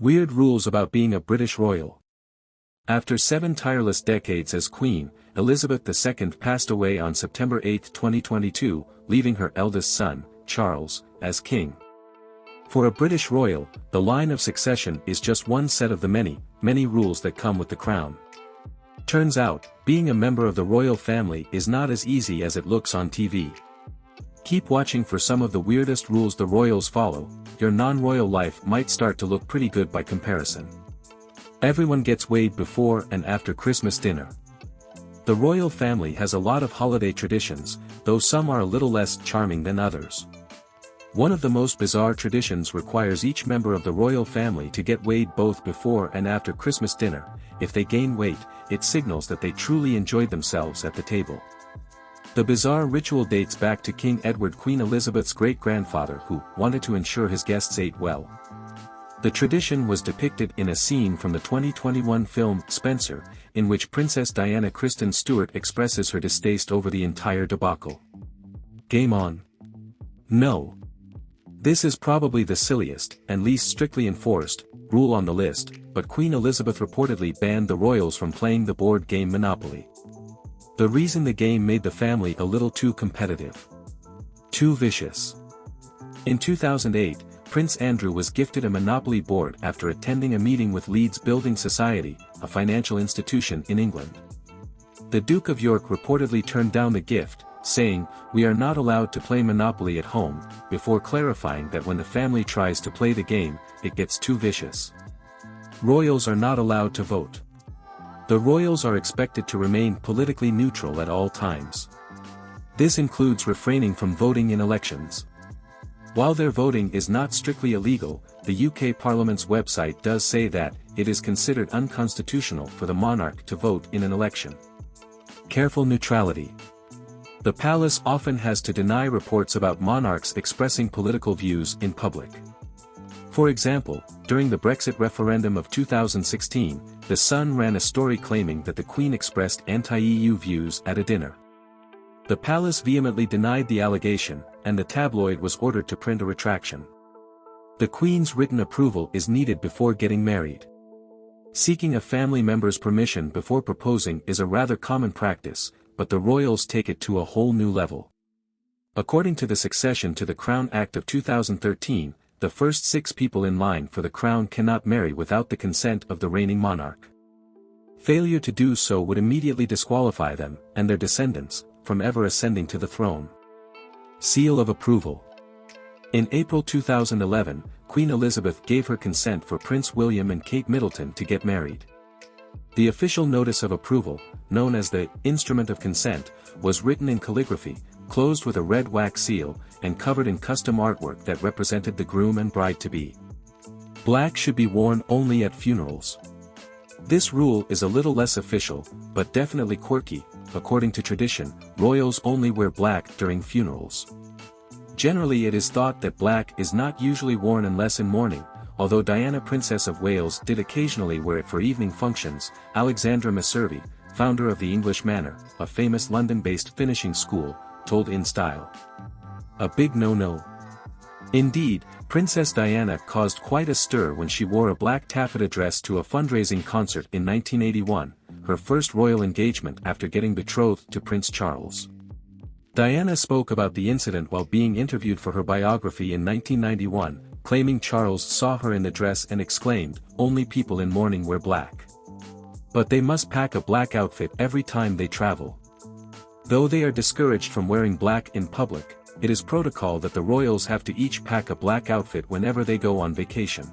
Weird rules about being a British royal. After 7 tireless decades as Queen, Elizabeth II passed away on September 8, 2022, leaving her eldest son, Charles, as king. For a British royal, the line of succession is just one set of the many, many rules that come with the crown. Turns out, being a member of the royal family is not as easy as it looks on TV. Keep watching for some of the weirdest rules the royals follow. Your non-royal life might start to look pretty good by comparison. Everyone gets weighed before and after Christmas dinner. The royal family has a lot of holiday traditions, though some are a little less charming than others. One of the most bizarre traditions requires each member of the royal family to get weighed both before and after Christmas dinner. If they gain weight, it signals that they truly enjoyed themselves at the table. The bizarre ritual dates back to King Edward, Queen Elizabeth's great-grandfather, who wanted to ensure his guests ate well. The tradition was depicted in a scene from the 2021 film Spencer, in which Princess Diana Kristen Stewart expresses her distaste over the entire debacle. Game on? No. This is probably the silliest, and least strictly enforced, rule on the list, but Queen Elizabeth reportedly banned the royals from playing the board game Monopoly. The reason: the game made the family a little too competitive. Too vicious. In 2008, Prince Andrew was gifted a Monopoly board after attending a meeting with Leeds Building Society, a financial institution in England. The Duke of York reportedly turned down the gift, saying, "We are not allowed to play Monopoly at home," before clarifying that when the family tries to play the game, it gets too vicious. Royals are not allowed to vote. The royals are expected to remain politically neutral at all times. This includes refraining from voting in elections. While their voting is not strictly illegal, the UK Parliament's website does say that it is considered unconstitutional for the monarch to vote in an election. Careful neutrality. The palace often has to deny reports about monarchs expressing political views in public. For example, during the Brexit referendum of 2016, The Sun ran a story claiming that the Queen expressed anti-EU views at a dinner. The palace vehemently denied the allegation, and the tabloid was ordered to print a retraction. The Queen's written approval is needed before getting married. Seeking a family member's permission before proposing is a rather common practice, but the royals take it to a whole new level. According to the Succession to the Crown Act of 2013, the first 6 people in line for the crown cannot marry without the consent of the reigning monarch. Failure to do so would immediately disqualify them, and their descendants, from ever ascending to the throne. Seal of approval. In April 2011, Queen Elizabeth gave her consent for Prince William and Kate Middleton to get married. The official notice of approval, known as the Instrument of Consent, was written in calligraphy, closed with a red wax seal, and covered in custom artwork that represented the groom and bride-to-be. Black should be worn only at funerals. This rule is a little less official, but definitely quirky. According to tradition, royals only wear black during funerals. Generally, it is thought that black is not usually worn unless in mourning, although Diana, Princess of Wales, did occasionally wear it for evening functions. Alexandra Messervy, founder of the English Manor, a famous London-based finishing school, told In Style. A big no-no. Indeed, Princess Diana caused quite a stir when she wore a black taffeta dress to a fundraising concert in 1981, her first royal engagement after getting betrothed to Prince Charles. Diana spoke about the incident while being interviewed for her biography in 1991, claiming Charles saw her in the dress and exclaimed, "Only people in mourning wear black. But they must pack a black outfit every time they travel." Though they are discouraged from wearing black in public, it is protocol that the royals have to each pack a black outfit whenever they go on vacation.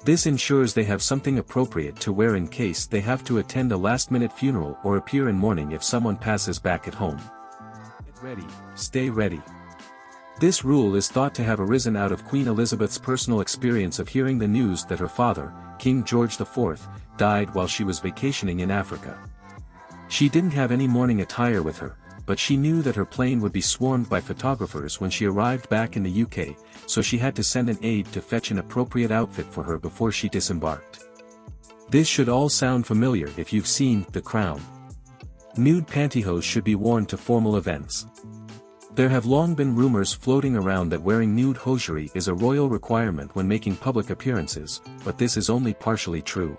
This ensures they have something appropriate to wear in case they have to attend a last-minute funeral or appear in mourning if someone passes back at home. Get ready, stay ready. This rule is thought to have arisen out of Queen Elizabeth's personal experience of hearing the news that her father, King George IV, died while she was vacationing in Africa. She didn't have any mourning attire with her, but she knew that her plane would be swarmed by photographers when she arrived back in the UK, so she had to send an aide to fetch an appropriate outfit for her before she disembarked. This should all sound familiar if you've seen The Crown. Nude pantyhose should be worn to formal events. There have long been rumors floating around that wearing nude hosiery is a royal requirement when making public appearances, but this is only partially true.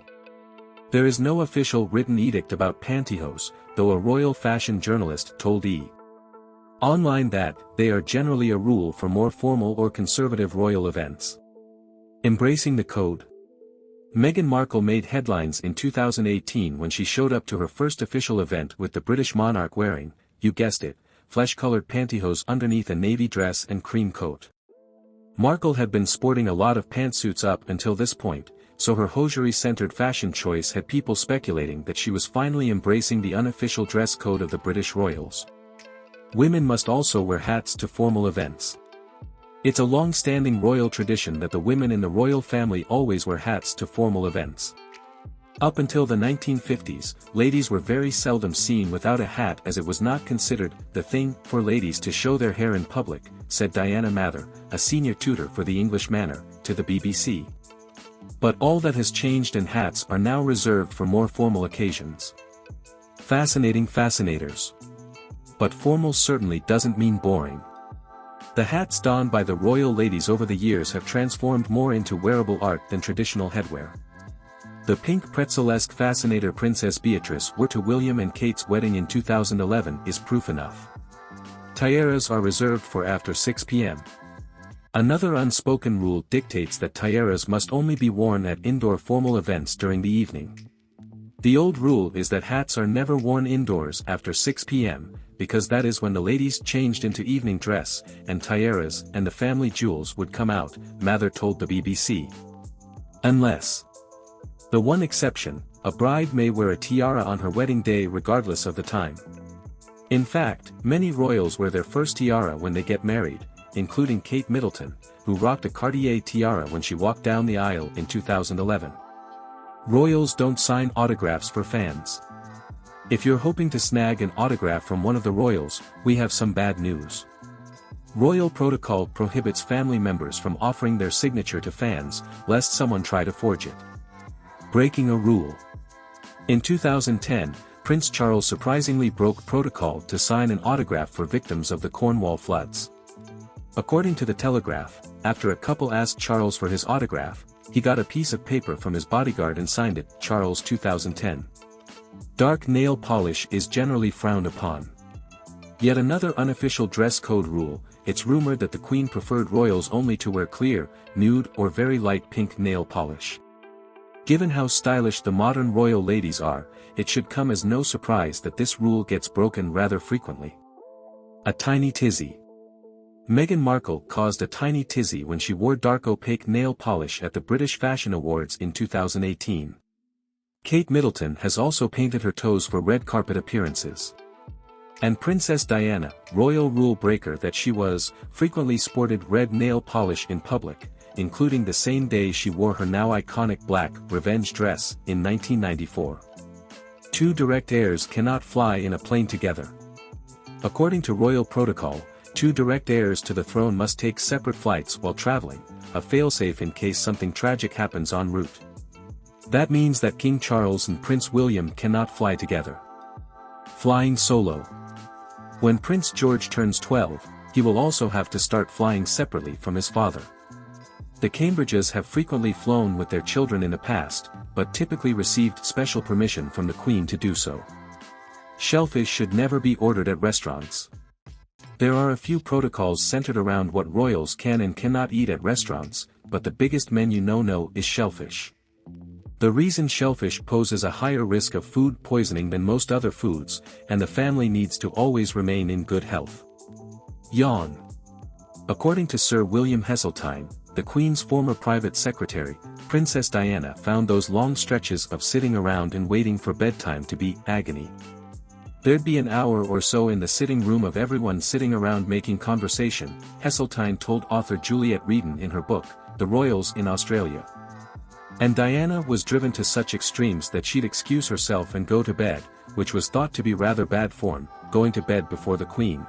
There is no official written edict about pantyhose, though a royal fashion journalist told E! Online that they are generally a rule for more formal or conservative royal events. Embracing the code. Meghan Markle made headlines in 2018 when she showed up to her first official event with the British monarch wearing, you guessed it, flesh-colored pantyhose underneath a navy dress and cream coat. Markle had been sporting a lot of pantsuits up until this point, so her hosiery-centered fashion choice had people speculating that she was finally embracing the unofficial dress code of the British royals. Women must also wear hats to formal events. It's a long-standing royal tradition that the women in the royal family always wear hats to formal events. Up until the 1950s, ladies were very seldom seen without a hat as it was not considered the thing for ladies to show their hair in public, said Diana Mather, a senior tutor for the English Manor, to the BBC. But all that has changed and hats are now reserved for more formal occasions. Fascinating fascinators. But formal certainly doesn't mean boring. The hats donned by the royal ladies over the years have transformed more into wearable art than traditional headwear. The pink pretzel-esque fascinator Princess Beatrice wore to William and Kate's wedding in 2011 is proof enough. Tiaras are reserved for after 6 p.m. Another unspoken rule dictates that tiaras must only be worn at indoor formal events during the evening. The old rule is that hats are never worn indoors after 6 p.m., because that is when the ladies changed into evening dress, and tiaras and the family jewels would come out, Mather told the BBC. Unless. The one exception, a bride may wear a tiara on her wedding day regardless of the time. In fact, many royals wear their first tiara when they get married, including Kate Middleton, who rocked a Cartier tiara when she walked down the aisle in 2011. Royals don't sign autographs for fans. If you're hoping to snag an autograph from one of the royals, we have some bad news. Royal protocol prohibits family members from offering their signature to fans, lest someone try to forge it. Breaking a rule. In 2010, Prince Charles surprisingly broke protocol to sign an autograph for victims of the Cornwall floods. According to the Telegraph, after a couple asked Charles for his autograph, he got a piece of paper from his bodyguard and signed it, Charles 2010. Dark nail polish is generally frowned upon. Yet another unofficial dress code rule, it's rumored that the Queen preferred royals only to wear clear, nude or very light pink nail polish. Given how stylish the modern royal ladies are, it should come as no surprise that this rule gets broken rather frequently. A tiny tizzy. Meghan Markle caused a tiny tizzy when she wore dark opaque nail polish at the British Fashion Awards in 2018. Kate Middleton has also painted her toes for red carpet appearances. And Princess Diana, royal rule breaker that she was, frequently sported red nail polish in public, including the same day she wore her now iconic black revenge dress in 1994. Two direct heirs cannot fly in a plane together. According to royal protocol, two direct heirs to the throne must take separate flights while traveling, a failsafe in case something tragic happens en route. That means that King Charles and Prince William cannot fly together. Flying solo. When Prince George turns 12, he will also have to start flying separately from his father. The Cambridges have frequently flown with their children in the past, but typically received special permission from the Queen to do so. Shellfish should never be ordered at restaurants. There are a few protocols centered around what royals can and cannot eat at restaurants, but the biggest menu no-no is shellfish. The reason shellfish poses a higher risk of food poisoning than most other foods, and the family needs to always remain in good health. Yawn. According to Sir William Heseltine, the Queen's former private secretary, Princess Diana found those long stretches of sitting around and waiting for bedtime to be agony. There'd be an hour or so in the sitting room of everyone sitting around making conversation, Heseltine told author Juliet Reedon in her book, The Royals in Australia. And Diana was driven to such extremes that she'd excuse herself and go to bed, which was thought to be rather bad form, going to bed before the Queen.